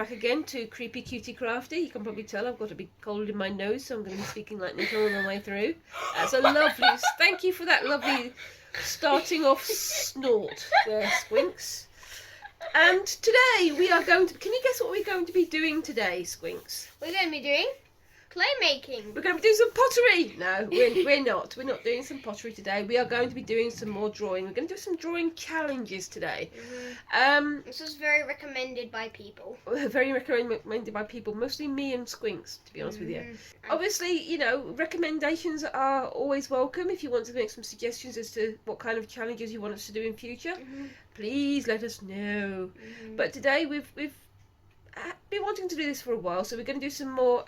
back again to Creepy Cutie Crafty. You can probably tell I've got a big cold in my nose, so I'm going to be speaking like this all the way through. That's a lovely, thank you for that lovely starting off snort there, Squinks. And today we are going to, can you guess what we're going to be doing today, Squinks? We're going to be doing clay making. We're going to be doing some pottery. No, we're not. We're not doing some pottery today. We are going to be doing some more drawing. We're going to do some drawing challenges today. This was very recommended by people. Very recommended by people, mostly me and Squinks, to be honest with you. Obviously, you know, recommendations are always welcome. If you want to make some suggestions as to what kind of challenges you want us to do in future, please let us know. But today we've been wanting to do this for a while, so we're going to do some more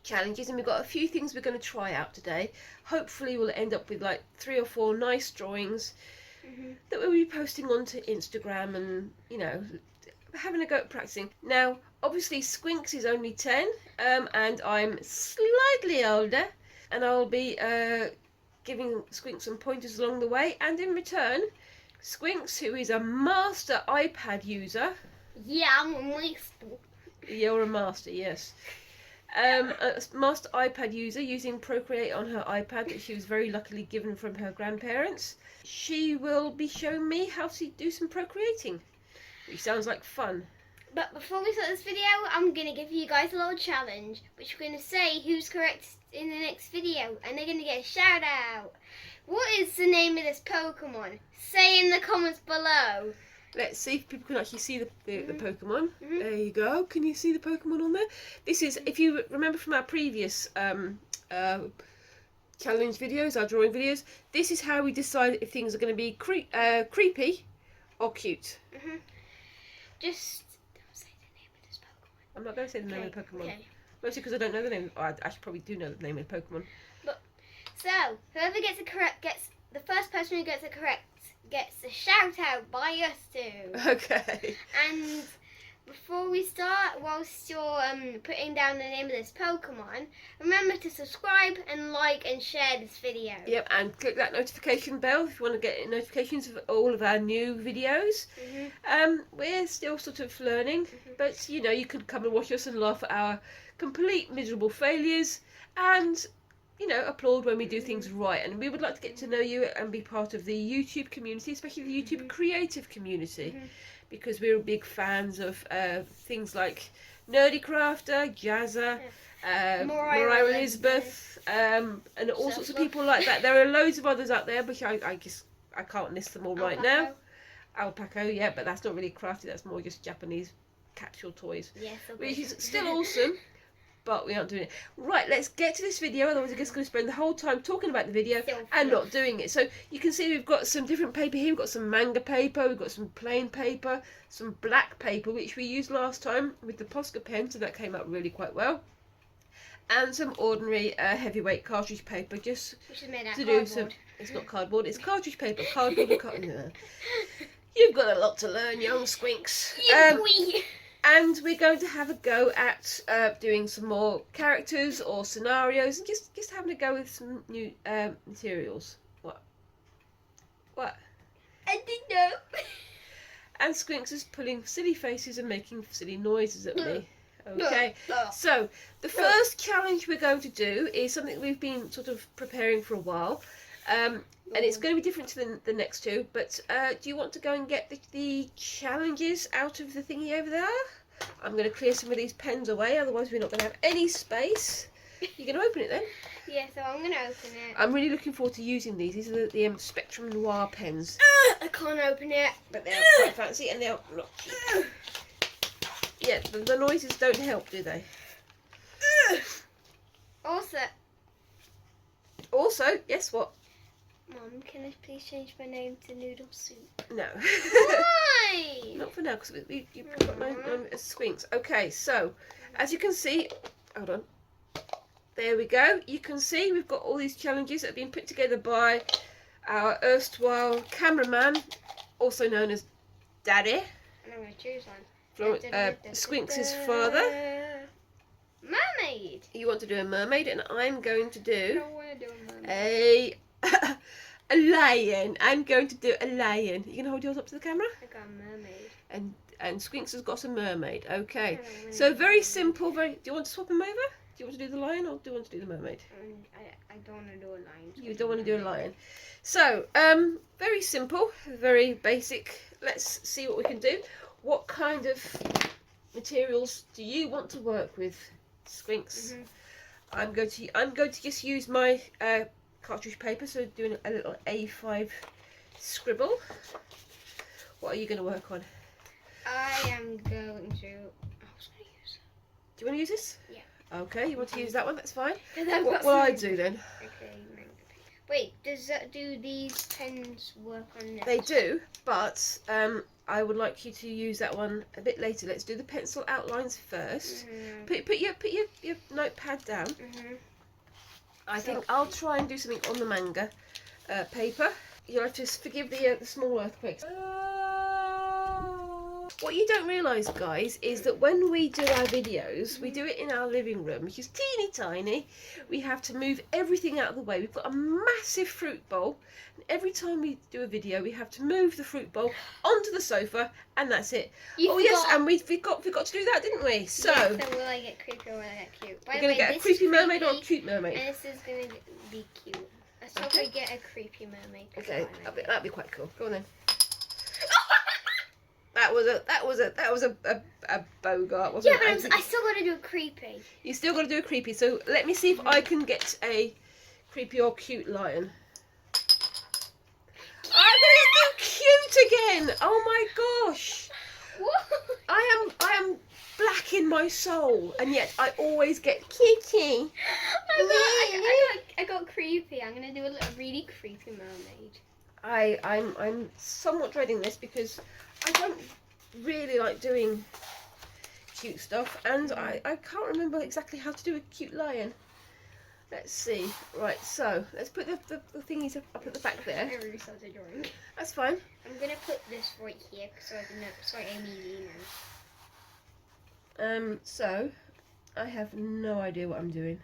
challenges, and we've got a few things we're going to try out today. Hopefully we'll end up with like 3 or 4 nice drawings that we'll be posting onto Instagram and, you know, having a go at practicing. Now obviously Squinks is only 10 and I'm slightly older, and I'll be giving Squinks some pointers along the way, and in return Squinks, who is a master iPad user. Yeah, I'm a master. You're a master, yes. A master iPad user using Procreate on her iPad that she was very luckily given from her grandparents. She will be showing me how to do some procreating, which sounds like fun. But before we start this video, I'm going to give you guys a little challenge, which we're going to say who's correct in the next video, and they're going to get a shout out. What is the name of this Pokemon? Say in the comments below. Let's see if people can actually see the Pokemon. There you go. Can you see the Pokemon on there? This is, if you remember from our previous challenge videos, our drawing videos, this is how we decide if things are going to be creepy or cute. Just don't say the name of this Pokemon. I'm not going to say the name of the Pokemon. Okay. Mostly because I don't know the name. Oh, I actually probably do know the name of the Pokemon. So, whoever gets it correct the first person who gets it correct gets a shout out by us two. Okay. And before we start, whilst you're putting down the name of this Pokemon, remember to subscribe and like and share this video. Yep, and click that notification bell if you want to get notifications of all of our new videos. We're still sort of learning, but you know, you can come and watch us and laugh at our complete miserable failures, and you know, applaud when we do things right. And we would like to get to know you and be part of the YouTube community, especially the YouTube creative community, because we're big fans of things like Nerdy Crafter, Jazza, Mariah Elizabeth, and all sorts of people like that. There are loads of others out there, but I can't list them all right now. Alpaco, yeah, but that's not really crafty, that's more just Japanese capsule toys, which is still awesome. But we aren't doing it. Right, let's get to this video, otherwise we're just going to spend the whole time talking about the video and not doing it. So you can see we've got some different paper here. We've got some manga paper, we've got some plain paper, some black paper, which we used last time with the Posca pen, so that came out really quite well. And some ordinary heavyweight cartridge paper, just which is made out to of do cardboard. some... It's not cardboard, it's cartridge paper. Cardboard and cardboard. You've got a lot to learn, young Squinks. And we're going to have a go at doing some more characters or scenarios, and just having a go with some new materials. What? I didn't know. And Squinks is pulling silly faces and making silly noises at me. Okay, so the first challenge we're going to do is something we've been sort of preparing for a while. And it's going to be different to the next two, but do you want to go and get the challenges out of the thingy over there? I'm going to clear some of these pens away, otherwise we're not going to have any space. You're going to open it then? Yeah, so I'm going to open it. I'm really looking forward to using these. These are the Spectrum Noir pens. I can't open it. But they're quite fancy and they're not cheap. Yeah, the noises don't help, do they? Also, guess what? Mum, can I please change my name to Noodle Soup? No. Why? Not for now, because you put my name as Squinks. Okay, so, as you can see, hold on. There we go. You can see we've got all these challenges that have been put together by our erstwhile cameraman, also known as Daddy. And I'm going to choose one. Squinks' father. Mermaid. You want to do a mermaid, and I'm going to I do don't want to do a mermaid. a lion. I'm going to do a lion. You going to hold yours up to the camera? I got a mermaid. And and Squinks has got a mermaid. Okay, so very simple. Do you want to swap them over? Do you want to do the lion or do you want to do the mermaid? I don't want to do a lion. You don't want to do a lion. So, very simple, very basic. Let's see what we can do. What kind of materials do you want to work with, Squinks? I'm going to just use my cartridge paper, so doing a little A5 scribble. What are you going to work on? I am going to. Do you want to use this? Yeah. Okay, you want to use that one? That's fine. What will I do then? Okay. Wait, do these pens work on this? They do, but I would like you to use that one a bit later. Let's do the pencil outlines first. Put your notepad down. I think I'll try and do something on the manga paper. You'll have to forgive the small earthquakes. What you don't realise, guys, is that when we do our videos, we do it in our living room, which is teeny tiny. We have to move everything out of the way. We've got a massive fruit bowl, and every time we do a video, we have to move the fruit bowl onto the sofa, and that's it. Yes, and we forgot to do that, didn't we? So, yes, so will I get creepy or will I get cute? We're going to get a creepy mermaid or a cute mermaid. And this is going to be cute. Let's hope I get a creepy mermaid. Okay, that'd be quite cool. Go on then. That was a bogart, wasn't it? Yeah, but I still got to do a creepy. You still got to do a creepy. So let me see if I can get a creepy or cute lion. I'm gonna do cute again. Oh my gosh! What? I am black in my soul, and yet I always get cutie. I got creepy. I'm gonna do a really creepy mermaid. I'm somewhat dreading this because I don't really like doing cute stuff, and I can't remember exactly how to do a cute lion. Let's see. Right, so let's put the thingies up at the back there. I really started drawing. That's fine. I'm gonna put this right here so I can know, so Amy knows. So I have no idea what I'm doing.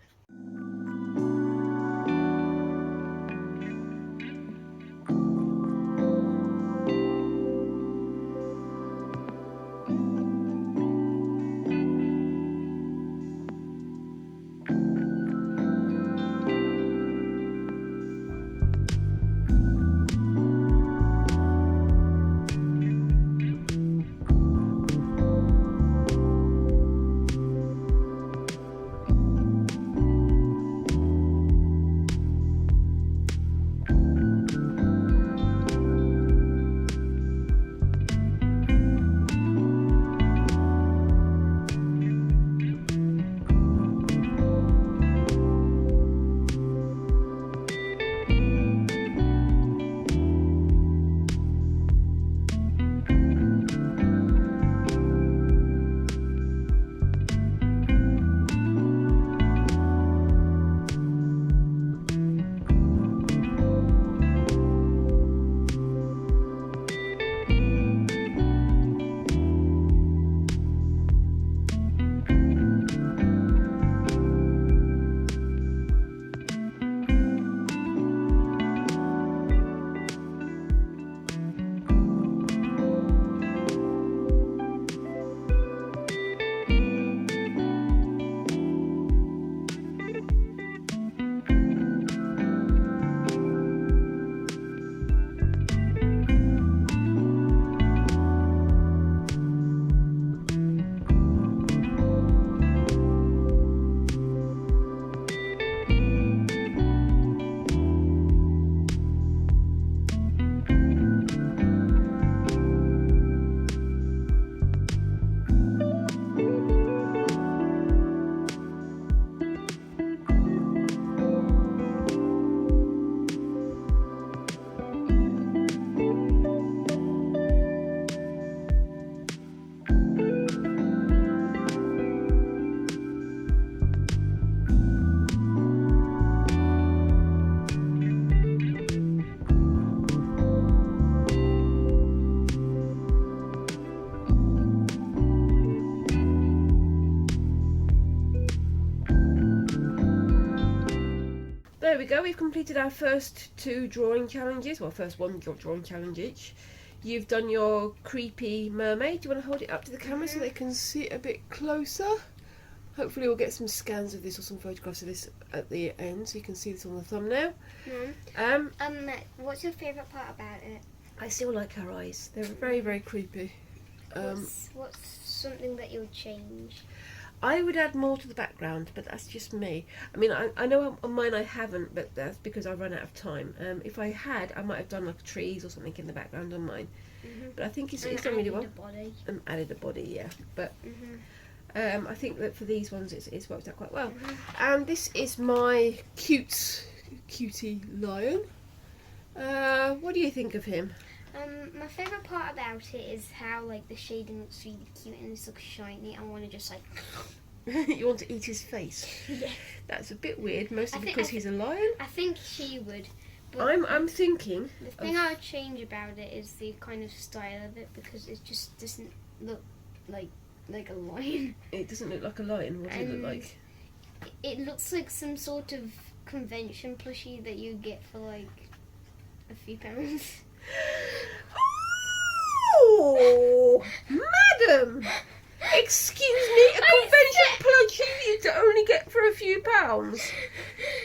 There we go, we've completed our first two drawing challenges, well, first one drawing challenge each. you've done your creepy mermaid. Do you want to hold it up to the camera so they can see it a bit closer? Hopefully we'll get some scans of this or some photographs of this at the end so you can see this on the thumbnail. What's your favourite part about it? I still like her eyes. They're very, very creepy. What's something that you would change? I would add more to the background, but that's just me. I mean, I know on mine I haven't, but that's because I run out of time. If I had, I might have done like trees or something in the background on mine. But I think it's done really well. And added a body, yeah. But I think that for these ones it's worked out quite well. And this is my cutie lion. What do you think of him? My favourite part about it is how like the shading looks really cute and it looks shiny. I want to just like You want to eat his face? Yeah. That's a bit weird, mostly because he's a lion. I think she would. But I'm thinking. The thing I would change about it is the kind of style of it because it just doesn't look like a lion. It doesn't look like a lion. What does it look like? It looks like some sort of convention plushie that you get for like a few pounds. Oh, madam! Excuse me, a convention plushie you to only get for a few pounds.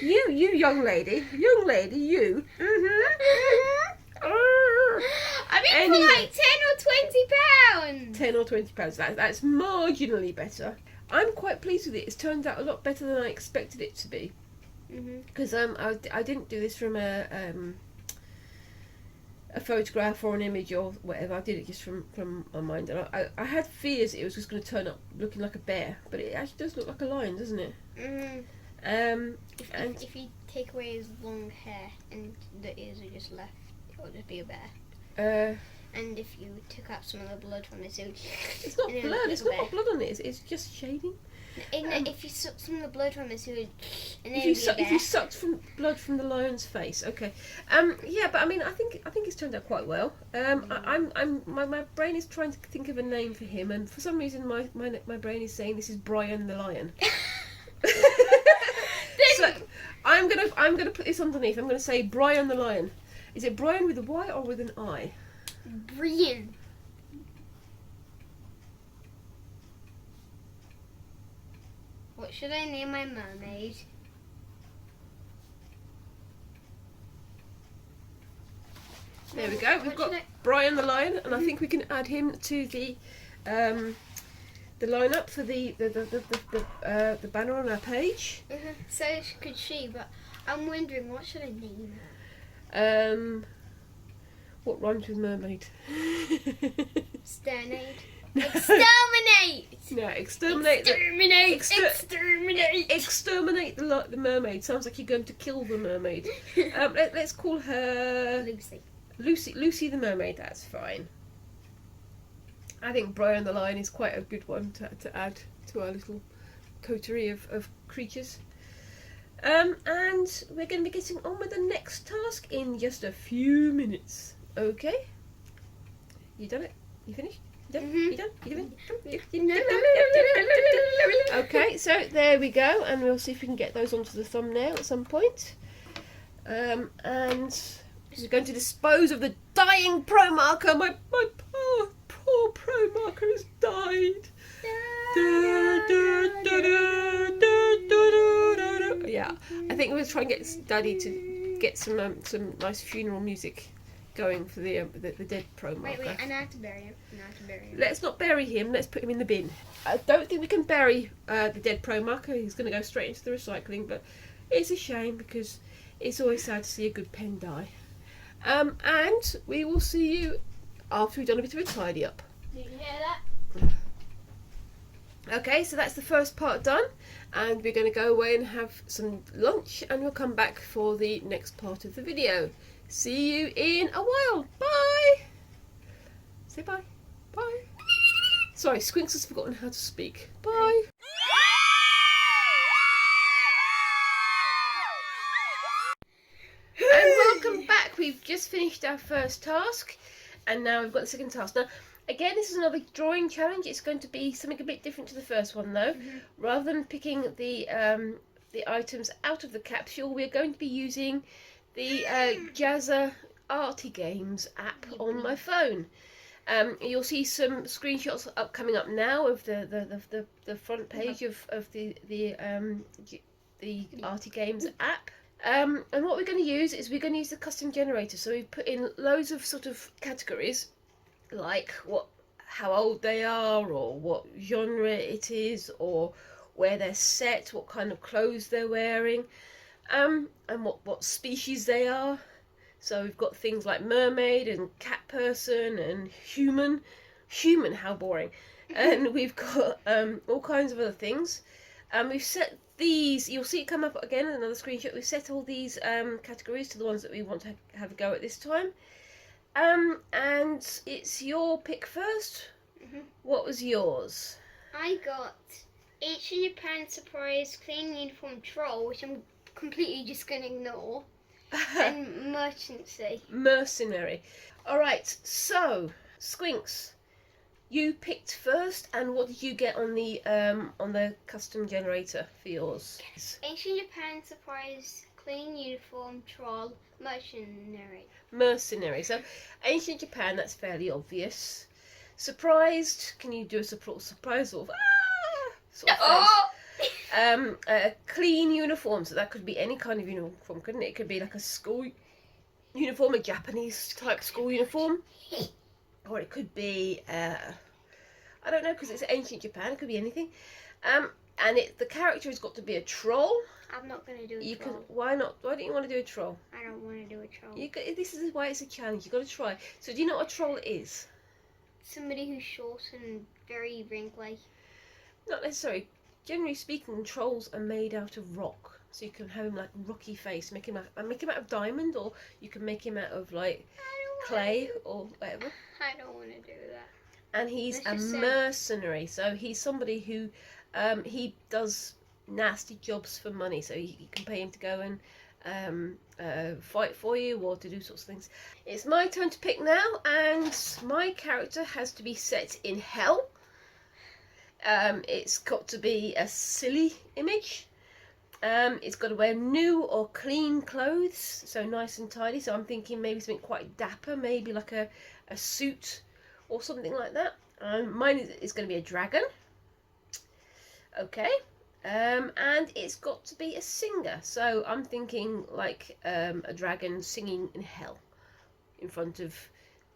You young lady, you. I mean, for like £10 or £20. £10 or £20. That's marginally better. I'm quite pleased with it. It's turned out a lot better than I expected it to be. Because I didn't do this from a photograph or an image or whatever. I did it just from my mind, and I had fears it was just going to turn up looking like a bear, but it actually does look like a lion, doesn't it? If you take away his long hair and the ears are just left, it would just be a bear. And if you took out some of the blood from his suit, it's not blood. It's not got blood on it. It's just shading. If you suck some of the blood from his suit, and then if you sucked blood from the lion's face, okay. Yeah, but I mean, I think it's turned out quite well. My brain is trying to think of a name for him, and for some reason my brain is saying this is Brian the lion. So I'm gonna put this underneath. I'm gonna say Brian the lion. Is it Brian with a Y or with an I? Brian. What should I name my mermaid? There we go. We've got Brian the lion, and I think we can add him to the lineup for the banner on our page. So could she, but I'm wondering what should I name her? What rhymes with mermaid? Sternade. Exterminate! No, exterminate. Exterminate the mermaid. Sounds like you're going to kill the mermaid. Let's call her Lucy the mermaid. That's fine. I think Brian the lion is quite a good one to add to our little coterie of creatures. And we're going to be getting on with the next task in just a few minutes. Okay? You done it? You finished? You done? Okay, so there we go, and we'll see if we can get those onto the thumbnail at some point. And we're going to dispose of the dying pro marker. My poor pro marker has died. Yeah, I think we'll try and get Daddy to get some nice funeral music going for the dead pro marker. Wait, and I have to bury him. Let's not bury him, let's put him in the bin. I don't think we can bury the dead pro marker. He's going to go straight into the recycling, but it's a shame because it's always sad to see a good pen die. And we will see you after we've done a bit of a tidy up. Did you hear that? Okay, so that's the first part done, and we're going to go away and have some lunch, and we'll come back for the next part of the video. See you in a while. Bye. Say bye. Bye. Sorry, Squinks has forgotten how to speak. Bye. And welcome back. We've just finished our first task, and now we've got the second task. Now, again, this is another drawing challenge. It's going to be something a bit different to the first one, though. Rather than picking the items out of the capsule, we're going to be using the Jazza Arty Games app on my phone. You'll see some screenshots coming up now of the front page of the Arty Games app. And what we're going to use is we're going to use the custom generator. So we've put in loads of sort of categories, like how old they are, or what genre it is, or where they're set, what kind of clothes they're wearing, and what species they are. So we've got things like mermaid and cat person and human, how boring. And we've got all kinds of other things. We've set these, you'll see it come up again in another screenshot. We've set all these categories to the ones that we want to have a go at this time. And it's your pick first. What was yours? I got Asian Japan Surprise Clean Uniform Troll, which I'm completely just going to ignore. And mercenary. All right, so Squinks, you picked first, and what did you get on the custom generator for yours? Ancient Japan Surprise Clean Uniform Troll Mercenary. So ancient Japan, that's fairly obvious. Surprised, can you do a surprise sort of face? Clean uniform, so that could be any kind of uniform, couldn't it? It could be like a school uniform, a Japanese type school uniform, or it could be I don't know, because it's ancient Japan, it could be anything. And the character has got to be a troll. I'm not going to do a troll. Why not? Why don't you want to do a troll? I don't want to do a troll. This is why it's a challenge. You've got to try. So do you know what a troll is? Somebody who's short and very wrinkly. Not necessarily. Generally speaking, trolls are made out of rock. So you can have him like rocky face, make him out of diamond, or you can make him out of like clay or whatever. I don't want to do that. And he's a mercenary, so he's somebody who he does nasty jobs for money. So you can pay him to go and fight for you or to do sorts of things. It's my turn to pick now, and my character has to be set in hell. It's got to be a silly image. It's got to wear new or clean clothes, so nice and tidy. So I'm thinking maybe something quite dapper, maybe like a suit or something like that. Mine is going to be a dragon. Okay. And it's got to be a singer. So I'm thinking like a dragon singing in hell in front of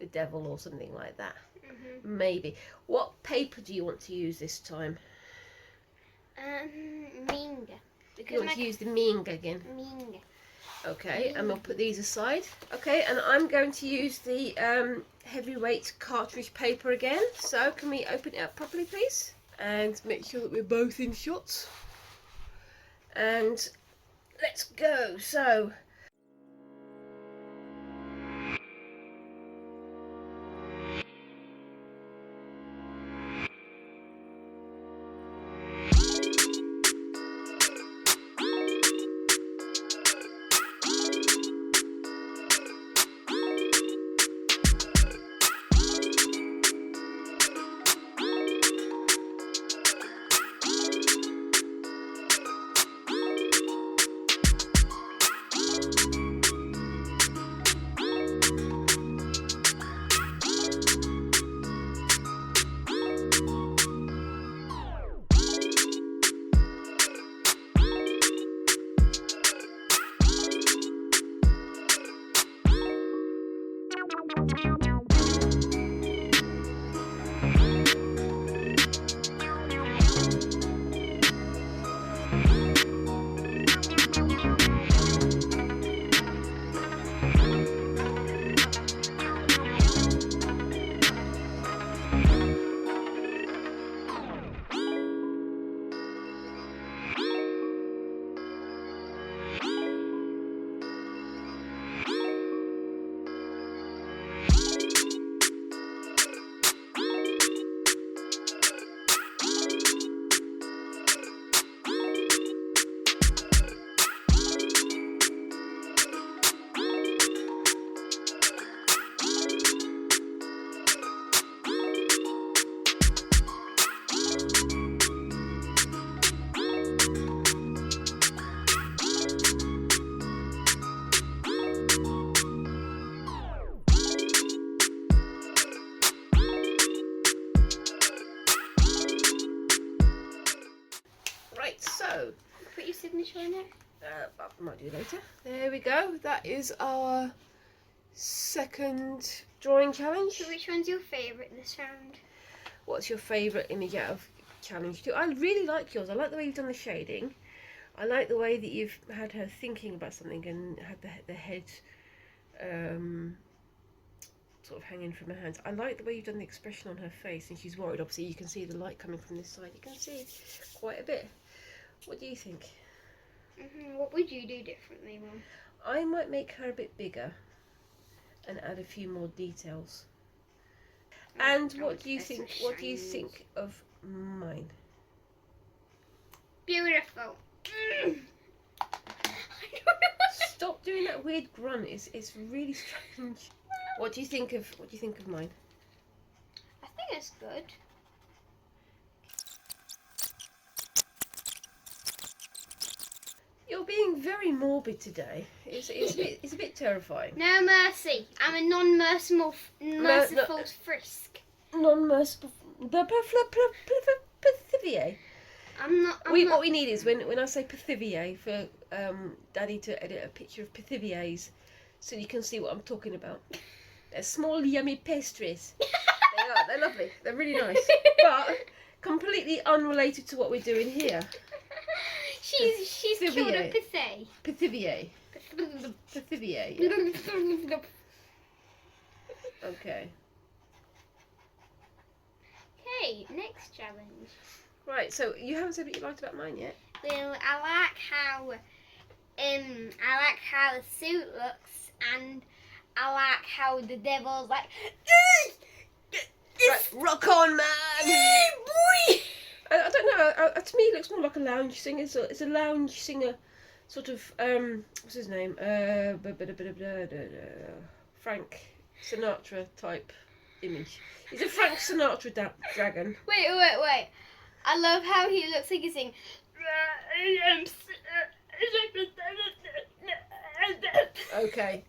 the devil or something like that. Maybe. What paper do you want to use this time? Minga. You want to use the Minga again? Minga. Okay, and we'll put these aside. Okay, and I'm going to use the heavyweight cartridge paper again. So can we open it up properly, please? And make sure that we're both in shots. And let's go. So put your signature in it? I might do later. There we go. That is our second drawing challenge. So which one's your favourite this round? What's your favourite image out of challenge 2? I really like yours. I like the way you've done the shading. I like the way that you've had her thinking about something and had the head sort of hanging from her hands. I like the way you've done the expression on her face, and she's worried. Obviously, you can see the light coming from this side. You can see quite a bit. What do you think? What would you do differently, Mum? I might make her a bit bigger and add a few more details. And what do you think? What do you think of mine? Beautiful. Stop doing that weird grunt. It's really strange. What do you think of mine? I think it's good. You're being very morbid today. It's a bit terrifying. No mercy. I'm a non-merciful frisk. Non-merciful. Pathivier. What we need is when I say Pathivier for Daddy to edit a picture of Pathiviers so you can see what I'm talking about. They're small yummy pastries. They are. They're lovely. They're really nice. But completely unrelated to what we're doing here. She's killed a Pathy. Pathivier. Pathivier. Yeah. Okay. Okay, next challenge. Right, so you haven't said what you liked about mine yet. Well, I like how the suit looks, and I like how the devil's like, Right, rock on, man! boy! I don't know. To me, it looks more like a lounge singer. It's a lounge singer, sort of. What's his name? Frank Sinatra type image. He's a Frank Sinatra dragon. Wait. I love how he looks like he's saying. Okay,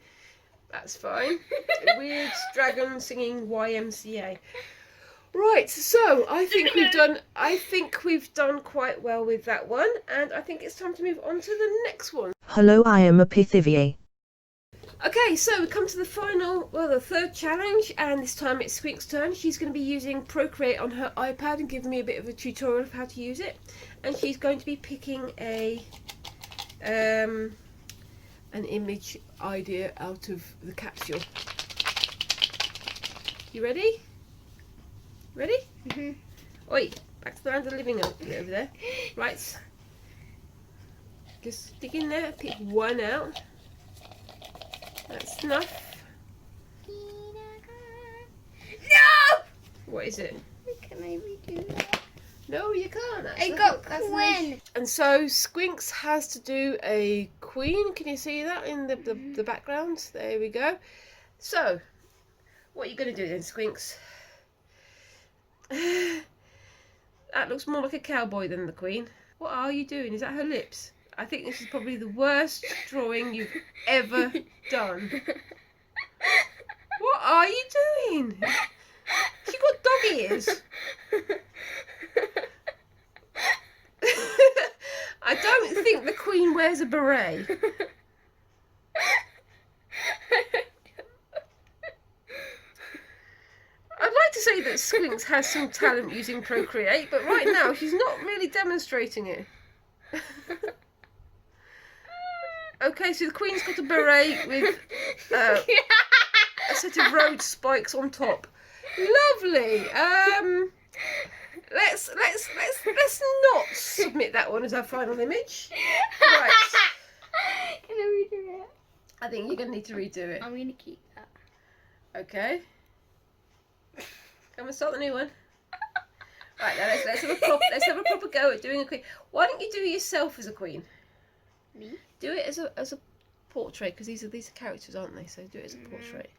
that's fine. A weird dragon singing YMCA. Right, so I think we've done quite well with that one, and I think it's time to move on to the next one. Hello, I am a Pithivier. Okay, so we come to the third challenge, and this time it's Squinks' turn. She's going to be using Procreate on her iPad and giving me a bit of a tutorial of how to use it, and she's going to be picking an image idea out of the capsule. You ready? Ready? Mm-hmm. Oi, back to the round of the living room over there. Right. Just stick in there, pick one out. That's enough. No! What is it? Can I redo that? No, you can't. That's I the got hook, that's the Quinn. niche. And so Squinks has to do a queen. Can you see that in the background? There we go. So, what are you going to do then, Squinks? That looks more like a cowboy than the queen. What are you doing? Is that her lips? I think this is probably the worst drawing you've ever done. What are you doing? She got dog ears. I don't think the queen wears a beret. I'd like to say that Squinks has some talent using Procreate, but right now she's not really demonstrating it. Okay, so the queen's got a beret with a set of road spikes on top. Lovely. Let's not submit that one as our final image. Right. Can I redo it? I think you're gonna need to redo it. I'm gonna keep that. Okay. Come and start the new one. Right, now let's have a proper go at doing a queen. Why don't you do it yourself as a queen? Me? Do it as a portrait, because these are characters, aren't they? So do it as a portrait.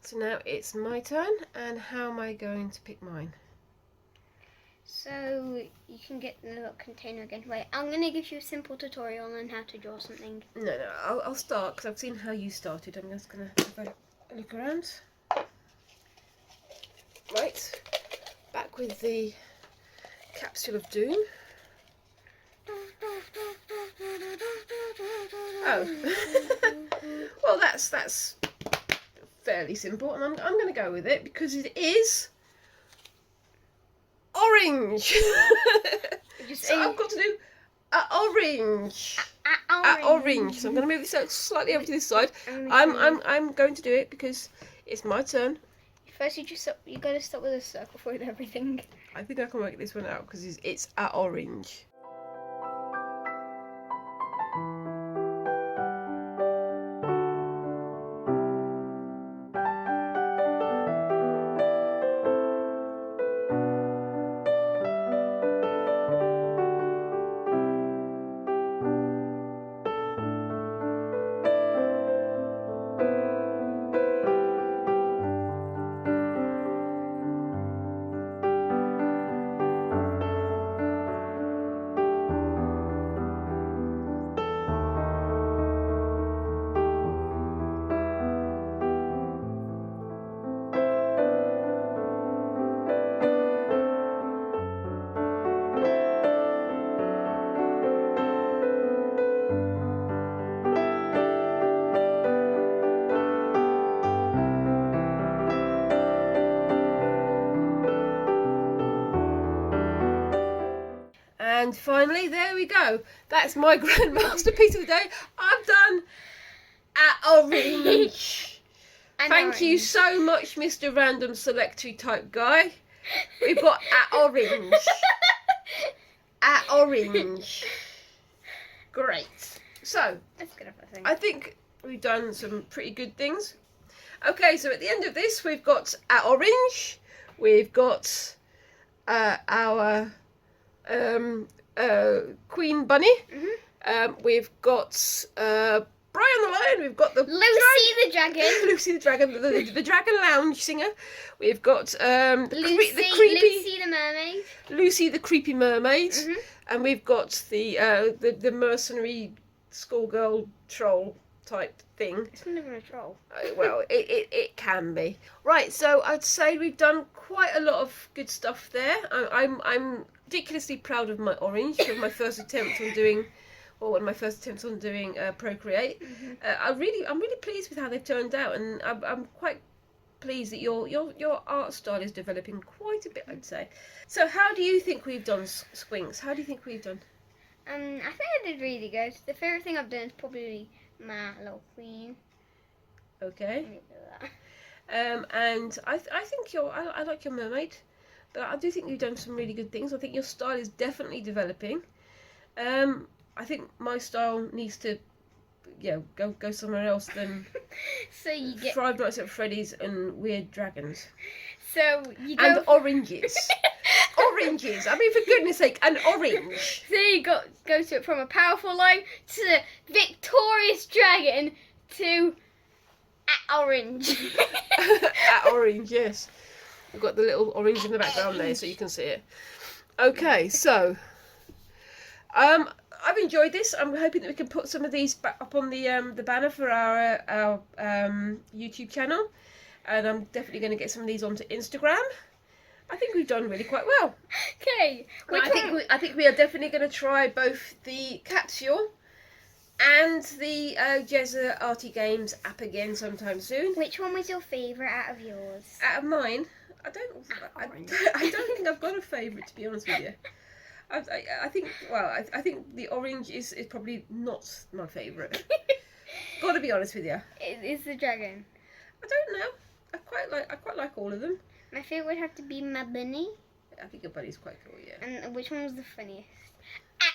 So now it's my turn, and how am I going to pick mine? So you can get the little container again. Wait, I'm going to give you a simple tutorial on how to draw something. No, I'll start because I've seen how you started. I'm just going to have a look around. Right, back with the capsule of doom. Oh, well, that's fairly simple, and I'm going to go with it because it is orange. So I've got to do orange. Orange. So I'm going to move this slightly over to this side. I'm going to do it because it's my turn. First, you got to start with a circle for everything. I think I can work this one out because it's orange. And finally, there we go. That's my grand masterpiece of the day. I've done orange. Thank you so much, Mr. Random Selectory type guy. We've got orange. Orange. Great. So, that's good enough, I think we've done some pretty good things. Okay, so at the end of this, we've got orange. We've got our Queen Bunny. We've got Brian the Lion. We've got the Lucy the Dragon. Lucy the Dragon, the Dragon Lounge singer. We've got the creepy Lucy the Mermaid. Lucy the creepy mermaid, and we've got the mercenary schoolgirl troll type thing. It's not even a troll. Well, it can be. Right, so I'd say we've done quite a lot of good stuff there. I'm ridiculously proud of my orange for my first attempt on doing, or one of my first attempts on doing Procreate. I'm really pleased with how they've turned out, and I'm quite pleased that your art style is developing quite a bit, I'd say. So how do you think we've done, Squinks? How do you think we've done? I think I did really good. The favourite thing I've done is probably my little queen. Okay. And I think I like your mermaid, but I do think you've done some really good things. I think your style is definitely developing. I think my style needs to, go somewhere else than so you get Five Nights at Freddy's and weird dragons. So you go and oranges. Oranges. I mean, for goodness sake, an orange. So you go to it from a powerful lion to the victorious dragon to orange. Orange, yes. We've got the little orange in the background there, so you can see it. Okay, so I've enjoyed this. I'm hoping that we can put some of these back up on the banner for our YouTube channel, and I'm definitely going to get some of these onto Instagram. I think we've done really quite well. Okay. I think we are definitely going to try both the capsule and the Jezza Arty Games app again sometime soon. Which one was your favourite out of yours? Out of mine, I don't think I've got a favourite, to be honest with you. I think the orange is probably not my favourite. Got to be honest with you. It's the dragon. I don't know. I quite like all of them. My favourite would have to be my bunny. I think your bunny's quite cool, yeah. And which one was the funniest? I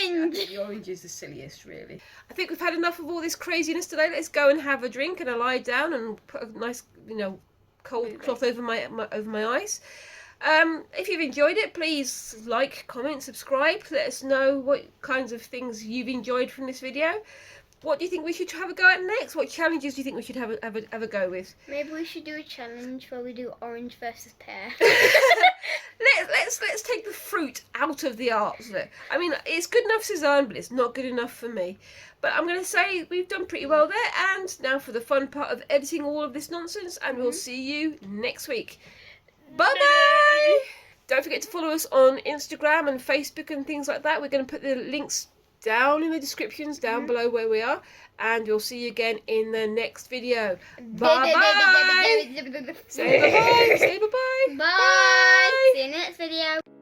Orange! think the orange is the silliest, really. I think we've had enough of all this craziness today. Let's go and have a drink and a lie down and put a nice, cold cloth over my eyes. If you've enjoyed it, please like, comment, subscribe. Let us know what kinds of things you've enjoyed from this video. what do you think we should have a go at next? What challenges do you think we should have a go with? Maybe we should do a challenge where we do orange versus pear. Let's take the fruit out of the arts. I mean, it's good enough for Suzanne, but it's not good enough for me. But I'm going to say we've done pretty well there. And now for the fun part of editing all of this nonsense. And we'll see you next week. Bye-bye! Don't forget to follow us on Instagram and Facebook and things like that. We're going to put the links down in the descriptions down below where we are. And we'll see you again in the next video. Bye-bye! Say bye-bye! Say bye-bye! Bye! See you in the next video.